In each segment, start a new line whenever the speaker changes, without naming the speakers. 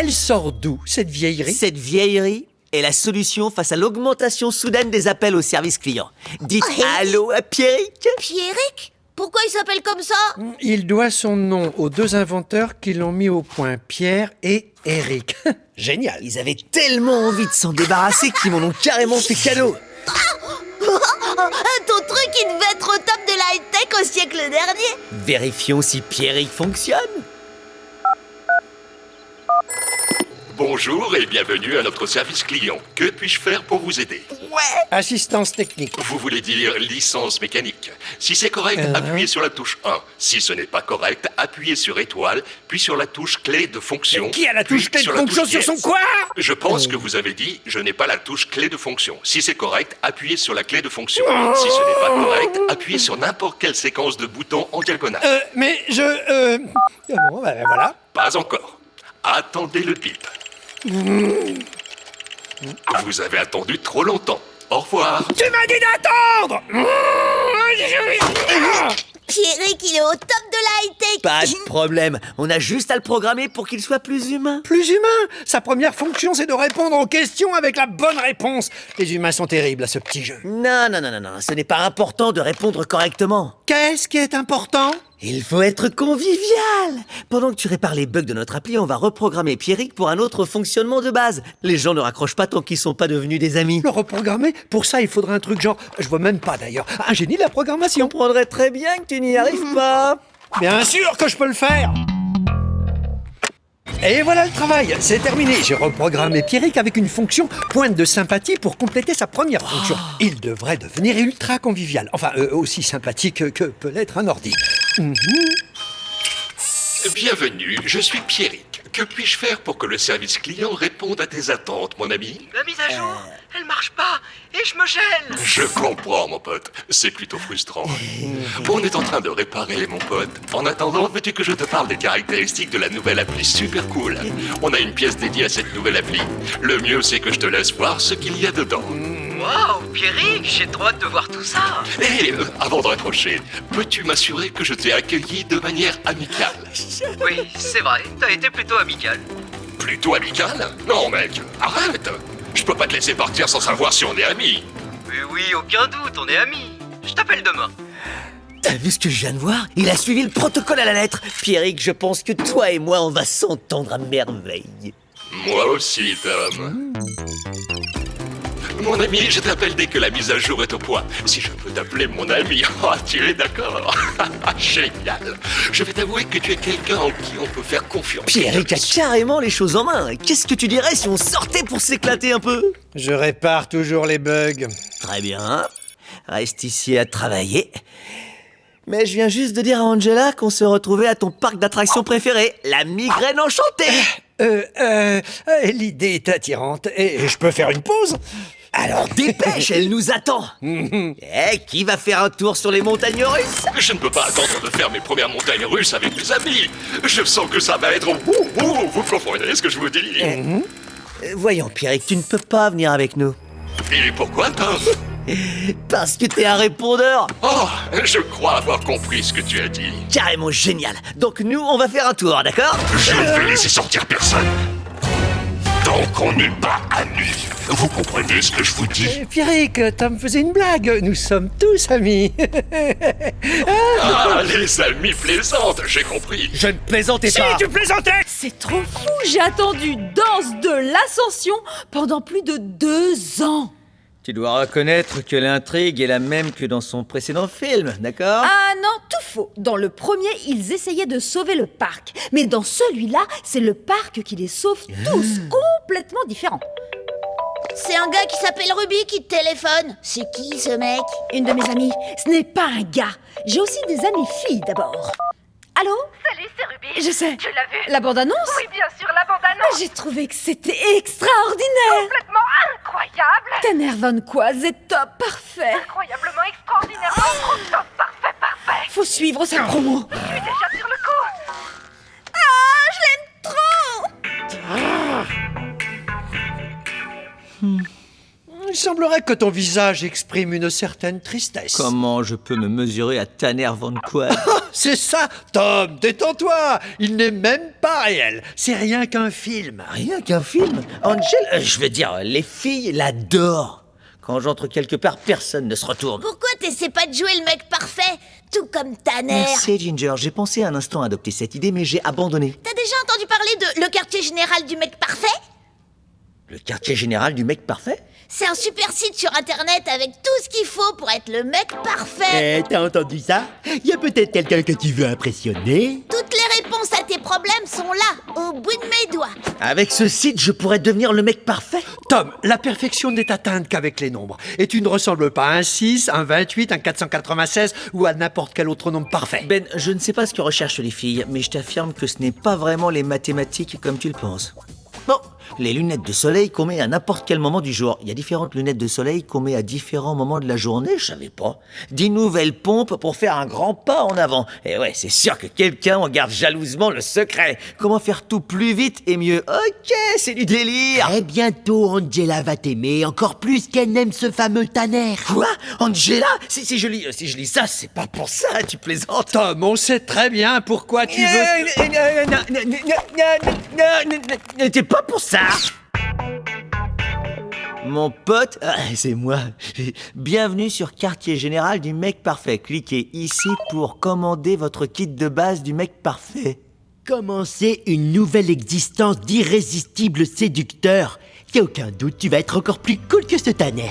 Elle sort d'où, cette vieillerie?
Cette vieillerie est la solution face à l'augmentation soudaine des appels au service client. Dites allô à Pierrick.
Pierrick? Pourquoi il s'appelle comme ça?
Il doit son nom aux deux inventeurs qui l'ont mis au point, Pierre et Eric. Génial.
Ils avaient tellement envie de s'en débarrasser qu'ils m'en ont carrément fait cadeau.
Ton truc, il devait être au top de la high-tech au siècle dernier.
Vérifions si Pierrick fonctionne.
Bonjour et bienvenue à notre service client. Que puis-je faire pour vous aider?
Assistance technique.
Vous voulez dire licence mécanique? Si c'est correct, appuyez sur la touche 1. Si ce n'est pas correct, appuyez sur étoile, puis sur la touche clé de fonction.
Qui a la touche
puis
clé de fonction sur son
dièse.
quoi?
Je pense que vous avez dit, je n'ai pas la touche clé de fonction. Si c'est correct, appuyez sur la clé de fonction. Si ce n'est pas correct, appuyez sur n'importe quelle séquence de boutons en diagonale.
Mais je... Bon, ben voilà.
Pas encore. Attendez le bip. Vous avez attendu trop longtemps. Au revoir.
Tu m'as dit d'attendre.
Pierrick, il est au top de la high-tech.
Pas de problème, on a juste à le programmer pour qu'il soit plus humain.
Plus humain. Sa première fonction, c'est de répondre aux questions avec la bonne réponse. Les humains sont terribles à ce petit jeu.
Non, ce n'est pas important de répondre correctement.
Qu'est-ce qui est important?
Il faut être convivial. Pendant que tu répares les bugs de notre appli, on va reprogrammer Pierrick pour un autre fonctionnement de base. Les gens ne raccrochent pas tant qu'ils sont pas devenus des amis.
Le reprogrammer? Pour ça, il faudrait un truc genre... Je vois même pas d'ailleurs. Un génie de la
Je
programmation.
comprendrais très bien que tu n'y arrives pas.
Bien sûr que je peux le faire. Et voilà le travail, c'est terminé. J'ai reprogrammé Pierrick avec une fonction pointe de sympathie pour compléter sa première fonction. Il devrait devenir ultra convivial. Enfin, aussi sympathique que peut l'être un ordi.
Bienvenue, je suis Pierrick. Que puis-je faire pour que le service client réponde à tes attentes, mon ami?
La mise à jour, elle marche pas et je me gêne.
Je comprends, mon pote. C'est plutôt frustrant. On est en train de réparer, mon pote. En attendant, veux-tu que je te parle des caractéristiques de la nouvelle appli super cool? On a une pièce dédiée à cette nouvelle appli. Le mieux, c'est que je te laisse voir ce qu'il y a dedans.
Waouh, Pierrick, j'ai trop hâte de voir tout ça.
Et avant de raccrocher, peux-tu m'assurer que je t'ai accueilli de manière amicale?
Oui, c'est vrai, t'as été plutôt amical.
Plutôt amicale? Non, mec, arrête! Je peux pas te laisser partir sans savoir si on est amis.
Mais oui, aucun doute, on est amis. Je t'appelle demain.
T'as vu ce que je viens de voir? Il a suivi le protocole à la lettre. Pierrick, je pense que toi et moi, on va s'entendre à merveille.
Moi aussi, Tom. Mon ami, je t'appelle dès que la mise à jour est au point. Si je peux t'appeler mon ami, tu es d'accord? Génial. Je vais t'avouer que tu es quelqu'un en qui on peut faire confiance.
Pierrick a carrément les choses en main. Qu'est-ce que tu dirais si on sortait pour s'éclater un peu?
Je répare toujours les bugs.
Très bien. Reste ici à travailler. Mais je viens juste de dire à Angela qu'on se retrouvait à ton parc d'attractions préféré, la migraine enchantée.
L'idée est attirante. Et je peux faire une pause?
Alors dépêche, elle nous attend. Qui va faire un tour sur les montagnes russes?
Je ne peux pas attendre de faire mes premières montagnes russes avec mes amis. Je sens que ça va être... vous comprenez ce que je vous dis?
Voyons, Pierrick, tu ne peux pas venir avec nous.
Et pourquoi, Tom?
Parce que t'es un répondeur.
Oh, je crois avoir compris ce que tu as dit.
Carrément génial. Donc nous, on va faire un tour, d'accord?
Je ne vais laisser sortir personne. Tant qu'on n'est pas amis. Vous comprenez ce que je vous dis?
Pierrick, Tom faisait une blague. Nous sommes tous amis.
Ah, les amis plaisantes, j'ai compris.
Je ne plaisantais pas.
Tu plaisantais!
C'est trop fou, j'ai attendu Danse de l'Ascension pendant plus de 2 ans.
Tu dois reconnaître que l'intrigue est la même que dans son précédent film, d'accord?
Ah non, tout faux. Dans le premier, ils essayaient de sauver le parc. Mais dans celui-là, c'est le parc qui les sauve tous, complètement différents.
C'est un gars qui s'appelle Ruby qui te téléphone. C'est qui ce mec?
Une de mes amies, ce n'est pas un gars. J'ai aussi des amies filles d'abord. Allô?
Salut, c'est Ruby.
Je sais.
Tu l'as vu?
La bande-annonce?
Oui, bien sûr, la bande-annonce.
J'ai trouvé que c'était extraordinaire.
Complètement incroyable.
T'énerve c'est top, parfait.
Incroyablement extraordinairement trop top, parfait, parfait.
Faut suivre sa promo.
Je suis déjà sur le coup.
Ah, je l'aime trop.
Il semblerait que ton visage exprime une certaine tristesse.
Comment je peux me mesurer à Tanner Van Quad?
C'est ça, Tom, détends-toi. Il n'est même pas réel. C'est rien qu'un film.
Rien qu'un film. Angel, je veux dire, les filles l'adorent. Quand j'entre quelque part, personne ne se retourne.
Pourquoi t'essaies pas de jouer le mec parfait? Tout comme Tanner.
Merci Ginger, j'ai pensé un instant à adopter cette idée, mais j'ai abandonné.
T'as déjà entendu parler de le quartier général du mec parfait?
Le quartier général du mec parfait?
C'est un super site sur internet avec tout ce qu'il faut pour être le mec parfait.
T'as entendu ça? Y a peut-être quelqu'un que tu veux impressionner?
Toutes les réponses à tes problèmes sont là, au bout de mes doigts.
Avec ce site, je pourrais devenir le mec parfait?
Tom, la perfection n'est atteinte qu'avec les nombres. Et tu ne ressembles pas à un 6, un 28, un 496 ou à n'importe quel autre nombre parfait.
Ben, je ne sais pas ce que recherchent les filles, mais je t'affirme que ce n'est pas vraiment les mathématiques comme tu le penses. Bon, les lunettes de soleil qu'on met à n'importe quel moment du jour. Il y a différentes lunettes de soleil qu'on met à différents moments de la journée, je savais pas. 10 nouvelles pompes pour faire un grand pas en avant. Et ouais, c'est sûr que quelqu'un en garde jalousement le secret. Comment faire tout plus vite et mieux? Ok, c'est du délire.
Très bientôt, Angela va t'aimer encore plus qu'elle n'aime ce fameux Tanner.
Quoi? Angela? Si je lis ça, c'est pas pour ça, tu plaisantes.
Tom, on sait très bien pourquoi tu veux...
N'était pas pour ça. Mon pote, c'est moi. Bienvenue sur Quartier Général du Mec Parfait. Cliquez ici pour commander votre kit de base du Mec Parfait.
Commencer une nouvelle existence d'irrésistible séducteur. Y a aucun doute, tu vas être encore plus cool que ce Tanner.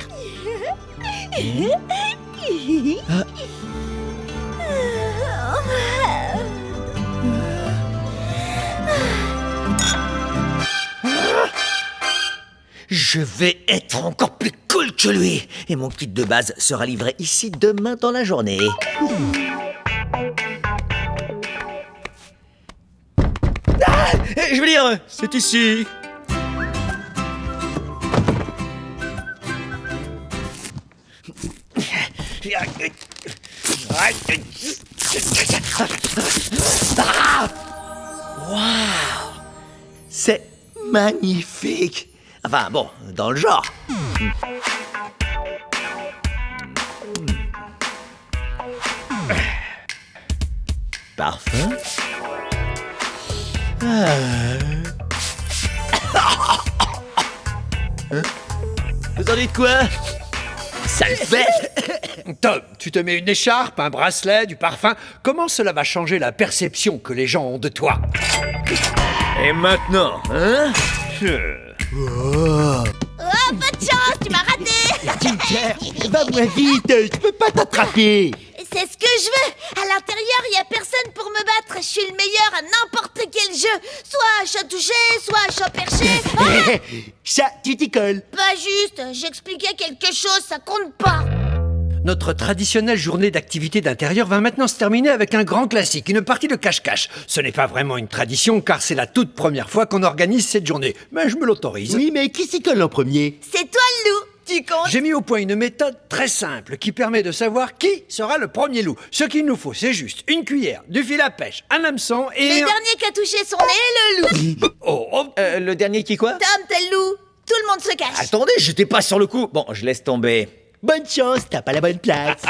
Je vais être encore plus cool que lui. Et mon kit de base sera livré ici demain dans la journée. Ah, je veux dire, c'est ici. Waouh, c'est magnifique. Enfin bon, dans le genre. Parfum. Vous en dites quoi? Ça le fait.
Tom, tu te mets une écharpe, un bracelet, du parfum. Comment cela va changer la perception que les gens ont de toi?
Et maintenant, hein?
Oh, pas de chance, tu m'as raté.
Ginger, va moins vite, je peux pas t'attraper.
C'est ce que je veux. À l'intérieur, il y a personne pour me battre. Je suis le meilleur à n'importe quel jeu. Soit à chat touché, soit à chat perché. Ah,
Chat, tu t'y colles.
pas juste, j'expliquais quelque chose, ça compte pas.
Notre traditionnelle journée d'activité d'intérieur va maintenant se terminer avec un grand classique, une partie de cache-cache. Ce n'est pas vraiment une tradition car c'est la toute première fois qu'on organise cette journée. Mais je me l'autorise.
Oui, mais qui s'y colle en premier?
C'est toi le loup. Tu comptes?
J'ai mis au point une méthode très simple qui permet de savoir qui sera le premier loup. Ce qu'il nous faut, c'est juste une cuillère, du fil à pêche, un hameçon et...
Le dernier qui a touché son nez est le loup.
Oh,
Le dernier qui quoi?
Tom, t'es le loup. Tout le monde se cache.
Attendez, j'étais pas sur le coup. Bon, je laisse tomber.
Bonne chance, t'as pas la bonne place.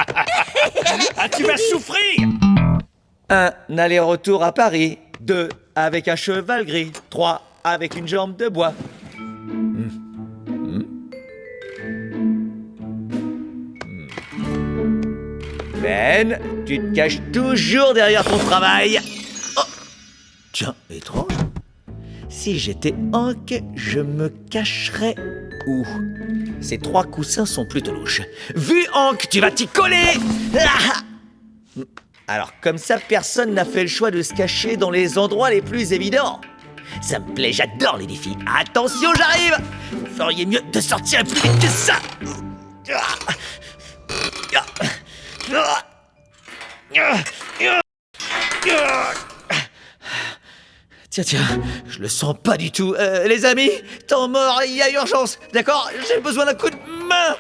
Ah, tu vas souffrir!
1. Aller-retour à Paris. 2. Avec un cheval gris. 3. Avec une jambe de bois. Ben, tu te caches toujours derrière ton travail. Oh. Tiens, étrange. Si j'étais Hank, je me cacherais où? Ces 3 coussins sont plutôt louches. Vu Hank, tu vas t'y coller. Ah. Alors comme ça, personne n'a fait le choix de se cacher dans les endroits les plus évidents. Ça me plaît, j'adore les défis. Attention, j'arrive. Vous feriez mieux de sortir plus vite que ça. Tiens, je le sens pas du tout. Les amis, temps mort, il y a urgence, d'accord? J'ai besoin d'un coup de main.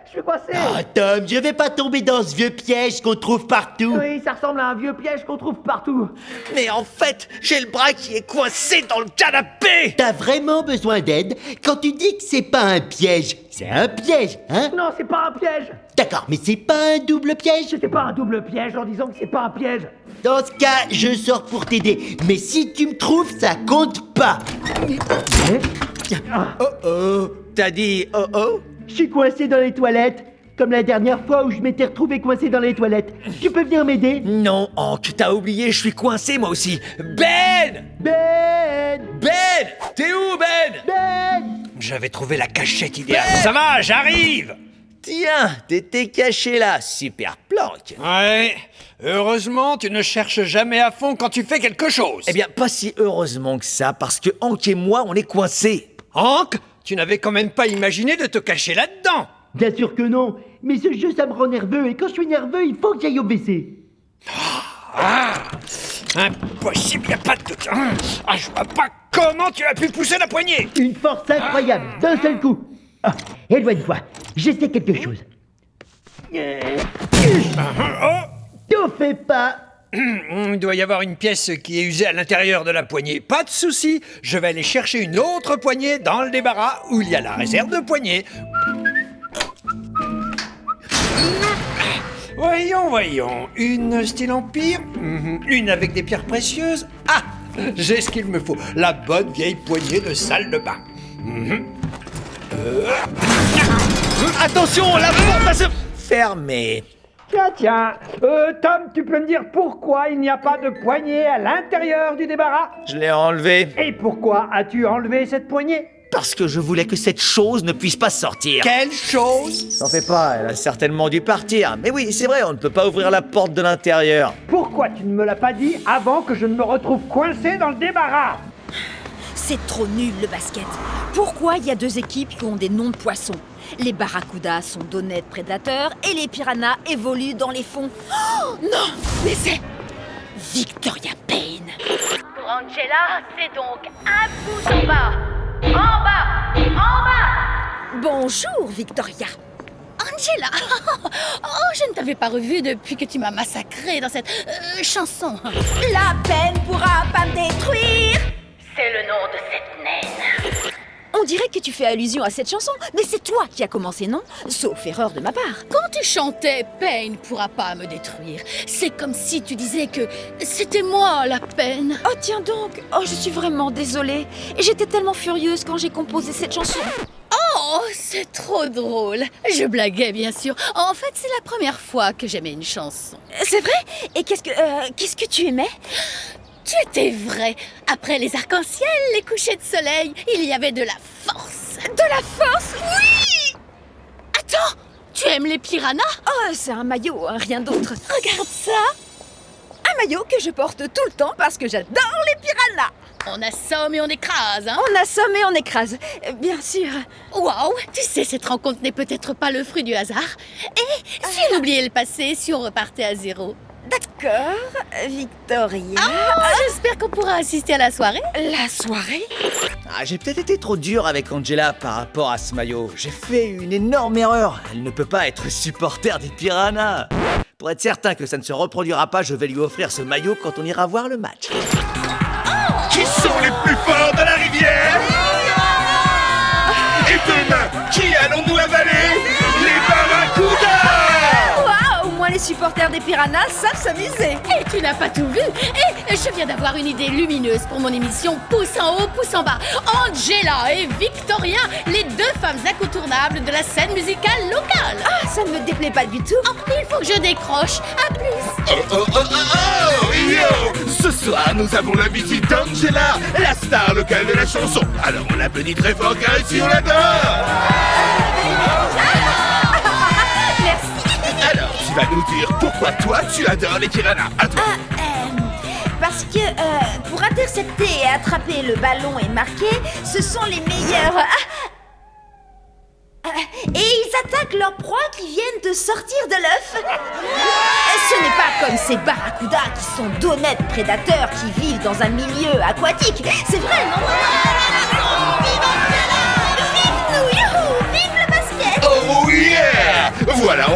Je suis coincé.
Ah, Tom, je vais pas tomber dans ce vieux piège qu'on trouve partout.
Oui, ça ressemble à un vieux piège qu'on trouve partout.
Mais en fait, j'ai le bras qui est coincé dans le canapé.
T'as vraiment besoin d'aide quand tu dis que c'est pas un piège. C'est un piège, hein?
Non, c'est pas un piège.
D'accord, mais c'est pas un double piège?
C'est pas un double piège en disant que c'est pas un piège.
Dans ce cas, je sors pour t'aider. Mais si tu me trouves, ça compte pas.
Oh oh. T'as dit oh oh?
Je suis coincé dans les toilettes. Comme la dernière fois où je m'étais retrouvé coincé dans les toilettes. Tu peux venir m'aider?
Non, Hank, t'as oublié, je suis coincé moi aussi. Ben!
Ben!
Ben! T'es où, Ben?
Ben!
J'avais trouvé la cachette idéale. Ça va, j'arrive.
Tiens, t'étais caché là, super planque.
Ouais, heureusement, tu ne cherches jamais à fond quand tu fais quelque chose.
Eh bien, pas si heureusement que ça, parce que Hank et moi, on est coincés.
Hank, tu n'avais quand même pas imaginé de te cacher là-dedans.
Bien sûr que non. Mais ce jeu, ça me rend nerveux. Et quand je suis nerveux, il faut que j'aille au WC.
Impossible, y a pas de doute. Je vois pas comment tu as pu pousser la poignée.
Une force incroyable, d'un seul coup. Ah, éloigne-toi. Je sais quelque chose. T'en fais pas.
Il doit y avoir une pièce qui est usée à l'intérieur de la poignée. Pas de souci, je vais aller chercher une autre poignée dans le débarras où il y a la réserve de poignée. Voyons. Une style empire, une avec des pierres précieuses. Ah, j'ai ce qu'il me faut. La bonne vieille poignée de salle de bain.
Attention, la porte va se fermer.
Tiens, Tom, tu peux me dire pourquoi il n'y a pas de poignée à l'intérieur du débarras?
Je l'ai enlevé.
Et pourquoi as-tu enlevé cette poignée?
Parce que je voulais que cette chose ne puisse pas sortir.
Quelle chose?
T'en fais pas, elle a certainement dû partir. Mais oui, c'est vrai, on ne peut pas ouvrir la porte de l'intérieur.
Pourquoi tu ne me l'as pas dit avant que je ne me retrouve coincé dans le débarras?
C'est trop nul le basket. Pourquoi il y a deux équipes qui ont des noms de poissons? Les barracudas sont d'honnêtes prédateurs et les piranhas évoluent dans les fonds. Oh non, mais c'est Victoria Payne.
Pour Angela, c'est donc un pouce en bas. En bas. En bas.
Bonjour Victoria.
Angela. Oh, je ne t'avais pas revue depuis que tu m'as massacrée dans cette chanson.
La peine pourra pas me détruire.
C'est le nom de cette naine.
On dirait que tu fais allusion à cette chanson, mais c'est toi qui as commencé, non? Sauf erreur de ma part.
Quand tu chantais « Pain ne pourra pas me détruire », c'est comme si tu disais que c'était moi la peine.
Oh tiens donc, je suis vraiment désolée. J'étais tellement furieuse quand j'ai composé cette chanson.
Oh, c'est trop drôle. Je blaguais, bien sûr. En fait, c'est la première fois que j'aimais une chanson.
C'est vrai? Et qu'est-ce que tu aimais?
Tu étais vrai. Après les arcs-en-ciel, les couchers de soleil, il y avait de la force.
De la force? Oui!
Attends, tu aimes les piranhas?
Oh, c'est un maillot, hein, rien d'autre.
Regarde ça.
Un maillot que je porte tout le temps parce que j'adore les piranhas.
On assomme et on écrase, hein?
On assomme et on écrase, bien sûr.
Waouh, tu sais, cette rencontre n'est peut-être pas le fruit du hasard. Et si on oubliait le passé, si on repartait à zéro?
D'accord, Victoria.
J'espère qu'on pourra assister à la soirée.
La soirée?
J'ai peut-être été trop dur avec Angela par rapport à ce maillot. J'ai fait une énorme erreur. Elle ne peut pas être supporter des piranhas. Pour être certain que ça ne se reproduira pas, je vais lui offrir ce maillot quand on ira voir le match.
Qui sont les plus forts de la rivière? Et demain, qui allons-nous avaler? Les barracudas!
Waouh, au moins les supporters des piranhas savent s'amuser.
Et tu n'as pas tout vu. Et je viens d'avoir une idée lumineuse pour mon émission Pouce en haut, pouce en bas. Angela et Victoria, les deux femmes incontournables de la scène musicale locale.
Ah, ça ne me déplaît pas du tout.
Oh, il faut que je décroche. À plus.
Oh, yo! Ce soir, nous avons la visite d'Angela, la star locale de la chanson. Alors on l'applaudit très fort car ici on l'adore!
Merci.
Alors, tu vas nous dire pourquoi toi tu adores les piranhas. À toi.
Parce que pour intercepter et attraper le ballon et marquer, ce sont les meilleurs. Et ils attaquent leurs proies qui viennent de sortir de l'œuf. Ce n'est pas comme ces barracudas qui sont d'honnêtes prédateurs qui vivent dans un milieu aquatique. C'est vrai, non? Vive Angela! Vive nous, youhou! Vive le basket!
Oh oui!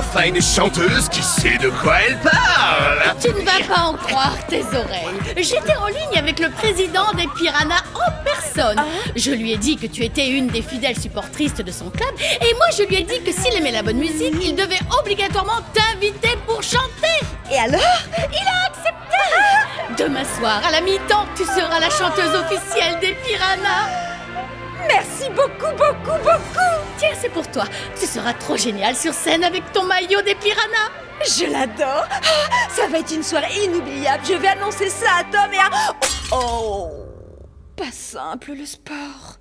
enfin une chanteuse qui sait de quoi elle parle.
Tu ne vas pas en croire tes oreilles. J'étais en ligne avec le président des Piranhas en personne. Je lui ai dit que tu étais une des fidèles supportrices de son club. Et moi, je lui ai dit que s'il aimait la bonne musique, il devait obligatoirement t'inviter pour chanter.
Et alors? Il a accepté!
Demain soir, à la mi-temps, tu seras la chanteuse officielle des Piranhas.
Merci beaucoup, beaucoup, beaucoup!
Tiens, c'est pour toi. Tu seras trop génial sur scène avec ton maillot des Piranhas.
Je l'adore! Ah, ça va être une soirée inoubliable. Je vais annoncer ça à Tom et à... Oh! Pas simple, le sport.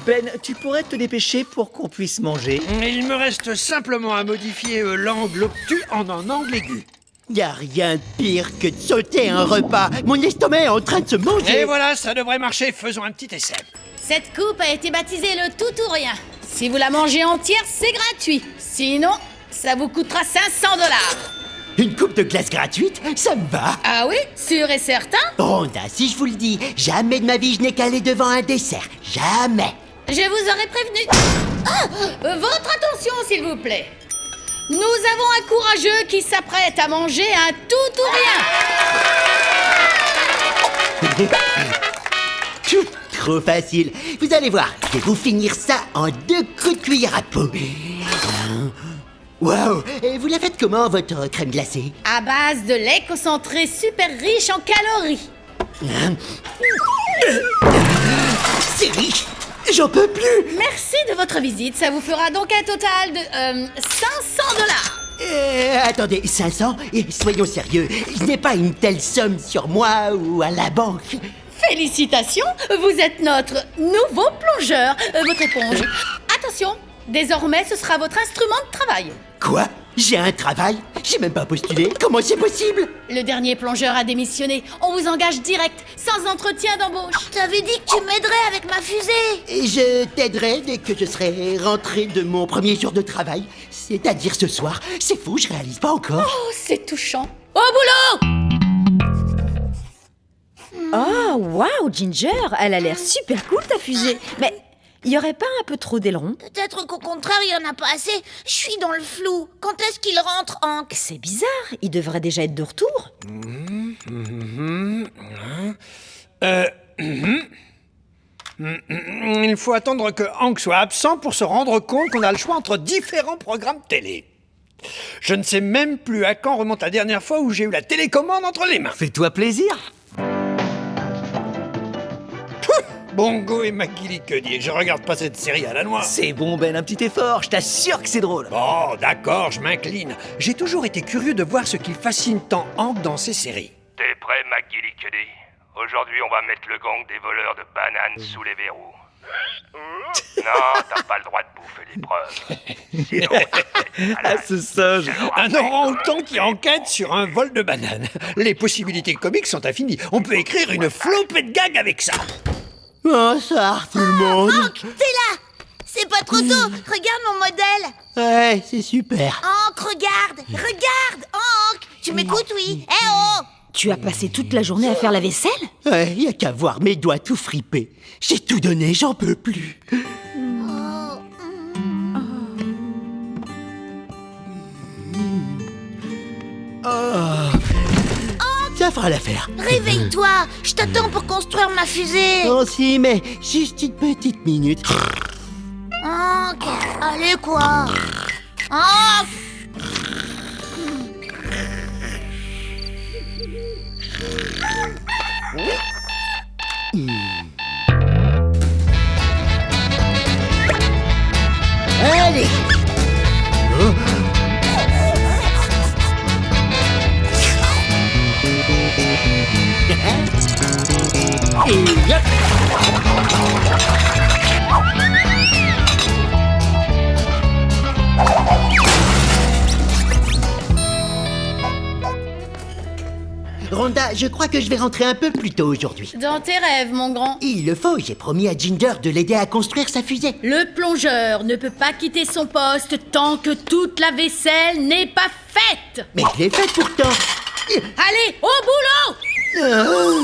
Ben, tu pourrais te dépêcher pour qu'on puisse manger?
Il me reste simplement à modifier l'angle obtus en un angle aigu.
Y a rien de pire que de sauter un repas. Mon estomac est en train de se manger.
Et voilà, ça devrait marcher. Faisons un petit essai.
Cette coupe a été baptisée le tout ou rien. Si vous la mangez entière, c'est gratuit. Sinon, ça vous coûtera 500 $.
Une coupe de glace gratuite, ça me va.
Ah oui, sûr et certain?
Rhonda, si je vous le dis, jamais de ma vie je n'ai qu'allé devant un dessert. Jamais.
Je vous aurais prévenu. Votre attention, s'il vous plaît. Nous avons un courageux qui s'apprête à manger un tout ou rien.
Trop facile. Vous allez voir, je vais vous finir ça en 2 coups de cuillère à peau. Waouh! Et vous la faites comment, votre crème glacée?
À base de lait concentré super riche en calories.
C'est riche! J'en peux plus!
Merci de votre visite. Ça vous fera donc un total de 500 $.
Attendez, 500? Et soyons sérieux, je n'ai pas une telle somme sur moi ou à la banque.
Félicitations, vous êtes notre nouveau plongeur. Votre éponge. Attention, désormais ce sera votre instrument de travail.
Quoi? J'ai un travail? J'ai même pas postulé. Comment c'est possible?
Le dernier plongeur a démissionné. On vous engage direct, sans entretien d'embauche.
T'avais dit que tu m'aiderais avec ma fusée.
Et je t'aiderai dès que je serai rentré de mon premier jour de travail. C'est-à-dire ce soir. C'est fou, je réalise pas encore.
Oh, c'est touchant. Au boulot!
Oh, waouh, Ginger, elle a l'air super cool ta fusée. Mais il y aurait pas un peu trop d'ailerons?
Peut-être qu'au contraire, il y en a pas assez. Je suis dans le flou. Quand est-ce qu'il rentre, Hank?
C'est bizarre, il devrait déjà être de retour.
Il faut attendre que Hank soit absent pour se rendre compte qu'on a le choix entre différents programmes télé. Je ne sais même plus à quand remonte la dernière fois où j'ai eu la télécommande entre les mains.
Fais-toi plaisir.
Bongo et McGilly, que dis-je? Je regarde pas cette série à la noix.
C'est bon, Ben, un petit effort. Je t'assure que c'est drôle.
Bon, d'accord, je m'incline. J'ai toujours été curieux de voir ce qui fascine tant Hank dans ces séries.
T'es prêt, McGillicuddy? Aujourd'hui, on va mettre le gang des voleurs de bananes sous les verrous. Non, t'as pas le droit de bouffer des preuves.
Ah, ce singe.
Un orang-outan qui enquête sur un vol de bananes. Les possibilités comiques sont infinies. On peut écrire une flopée de gags avec ça.
Bonsoir tout le monde.
Hank, t'es là. C'est pas trop tôt. Regarde mon modèle.
Ouais, c'est super.
Hank, regarde. Regarde, Hank. Tu m'écoutes, oui? Eh oh!
Tu as passé toute la journée à faire la vaisselle?
Ouais, y a qu'à voir mes doigts tout fripés. J'ai tout donné, j'en peux plus. Ça fera l'affaire.
Réveille-toi. Je t'attends pour construire ma fusée.
Oh si, mais juste une petite minute.
Hank, allez quoi. Hank.
Allez. Et hop. Rhonda, je crois que je vais rentrer un peu plus tôt aujourd'hui.
Dans tes rêves, mon grand.
Il le faut, j'ai promis à Ginger de l'aider à construire sa fusée.
Le plongeur ne peut pas quitter son poste tant que toute la vaisselle n'est pas faite.
Mais je l'ai faite pourtant.
Allez, au boulot!